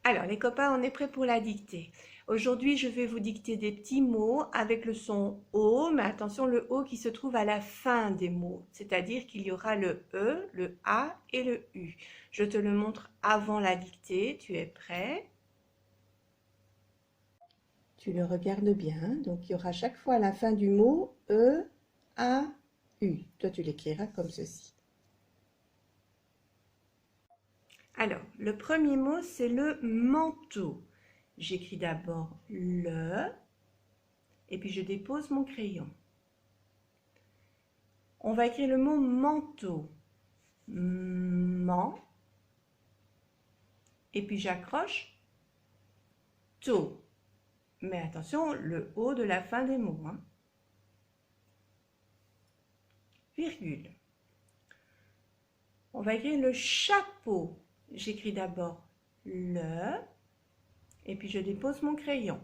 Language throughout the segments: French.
Alors, les copains, on est prêts pour la dictée. Aujourd'hui, je vais vous dicter des petits mots avec le son O, mais attention, le O qui se trouve à la fin des mots, c'est-à-dire qu'il y aura le E, le A et le U. Je te le montre avant la dictée. Tu es prêt? Tu le regardes bien. Donc, il y aura chaque fois à la fin du mot E, A, U. Toi, tu l'écriras comme ceci. Alors, le premier mot, c'est le manteau. J'écris d'abord le, et puis je dépose mon crayon. On va écrire le mot manteau. Man, et puis j'accroche to. Mais attention, le O de la fin des mots. Virgule. On va écrire le chapeau. J'écris d'abord le, et puis je dépose mon crayon.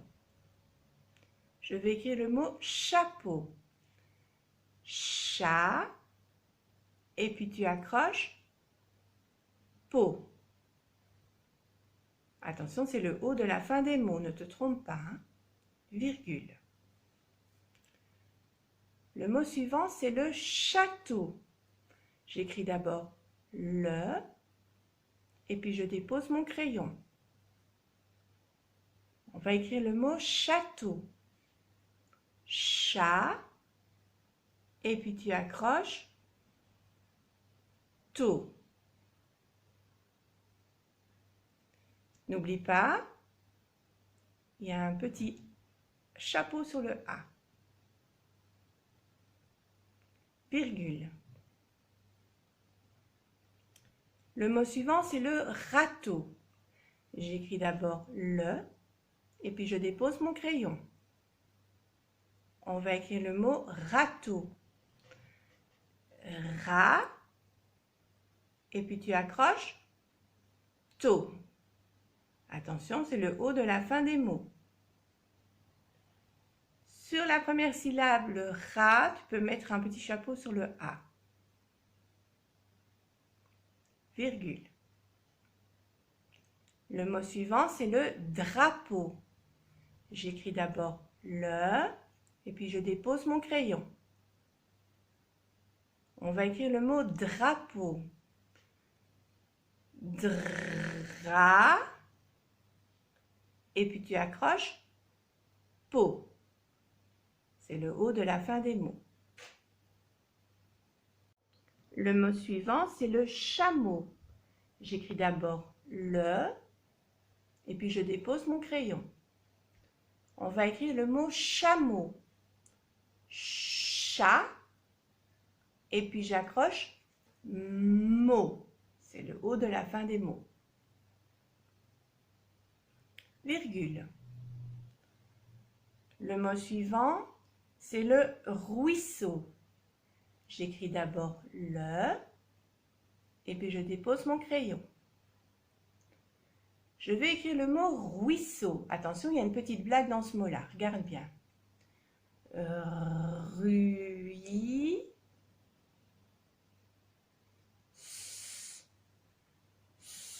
Je vais écrire le mot chapeau. Chat, et puis tu accroches peau. Attention, c'est le O de la fin des mots, ne te trompe pas. Virgule. Le mot suivant, c'est le château. J'écris d'abord le, et puis je dépose mon crayon. On va écrire le mot château. Chat, et puis tu accroches to. N'oublie pas, il y a un petit chapeau sur le A. Virgule. Le mot suivant, c'est le râteau. J'écris d'abord le, et puis je dépose mon crayon. On va écrire le mot râteau. Ra, et puis tu accroches to. Attention, c'est le O de la fin des mots. Sur la première syllabe, le ra, tu peux mettre un petit chapeau sur le A. Virgule. Le mot suivant, c'est le drapeau. J'écris d'abord le, et puis je dépose mon crayon. On va écrire le mot drapeau. Dra, et puis tu accroches peau. C'est le O de la fin des mots. Le mot suivant, c'est le chameau. J'écris d'abord le, et puis je dépose mon crayon. On va écrire le mot chameau. Chat, et puis j'accroche mot. C'est le O de la fin des mots. Virgule. Le mot suivant, c'est le ruisseau. J'écris d'abord le, et puis je dépose mon crayon. Je vais écrire le mot ruisseau. Attention, il y a une petite blague dans ce mot-là. Regarde bien.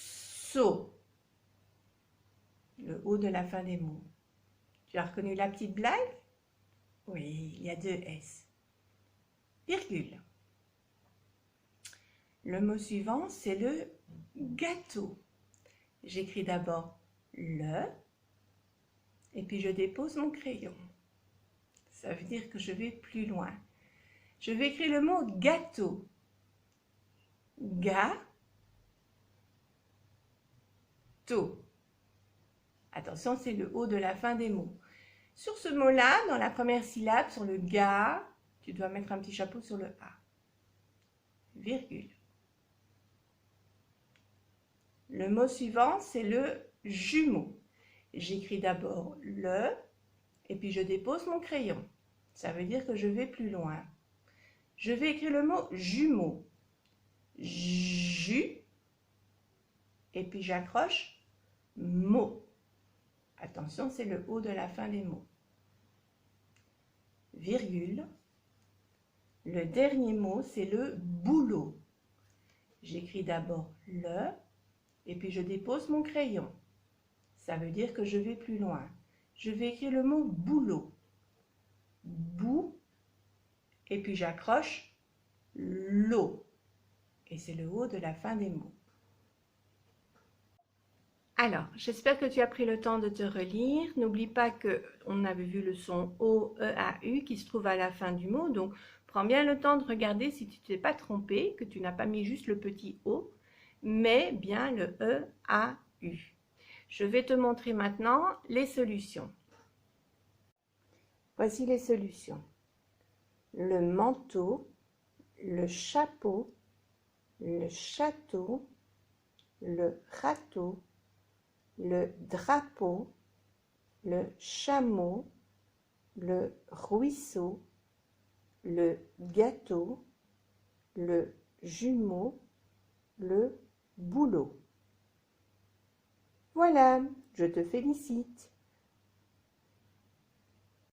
So. Le O de la fin des mots. Tu as reconnu la petite blague? Oui, il y a deux S. Virgule. Le mot suivant, c'est le gâteau. J'écris d'abord le, et puis je dépose mon crayon. Ça veut dire que je vais plus loin. Je vais écrire le mot gâteau. Ga, to. Attention, c'est le O de la fin des mots. Sur ce mot-là, dans la première syllabe, sur le ga, tu dois mettre un petit chapeau sur le A. Virgule. Le mot suivant, c'est le jumeau. J'écris d'abord le, et puis je dépose mon crayon. Ça veut dire que je vais plus loin. Je vais écrire le mot jumeau. Ju, et puis j'accroche mot. Attention, c'est le O de la fin des mots. Virgule. Le dernier mot, c'est le boulot. J'écris d'abord le, et puis je dépose mon crayon. Ça veut dire que je vais plus loin. Je vais écrire le mot boulot. Bou, et puis j'accroche l'eau. Et c'est le O de la fin des mots. Alors, j'espère que tu as pris le temps de te relire. N'oublie pas qu'on avait vu le son O, E, A, U qui se trouve à la fin du mot. Donc, prends bien le temps de regarder si tu ne t'es pas trompé, que tu n'as pas mis juste le petit O, mais bien le E, A, U. Je vais te montrer maintenant les solutions. Voici les solutions. Le manteau, le chapeau, le château, le râteau, le drapeau, le chameau, le ruisseau, le gâteau, le jumeau, le boulot. Voilà, je te félicite.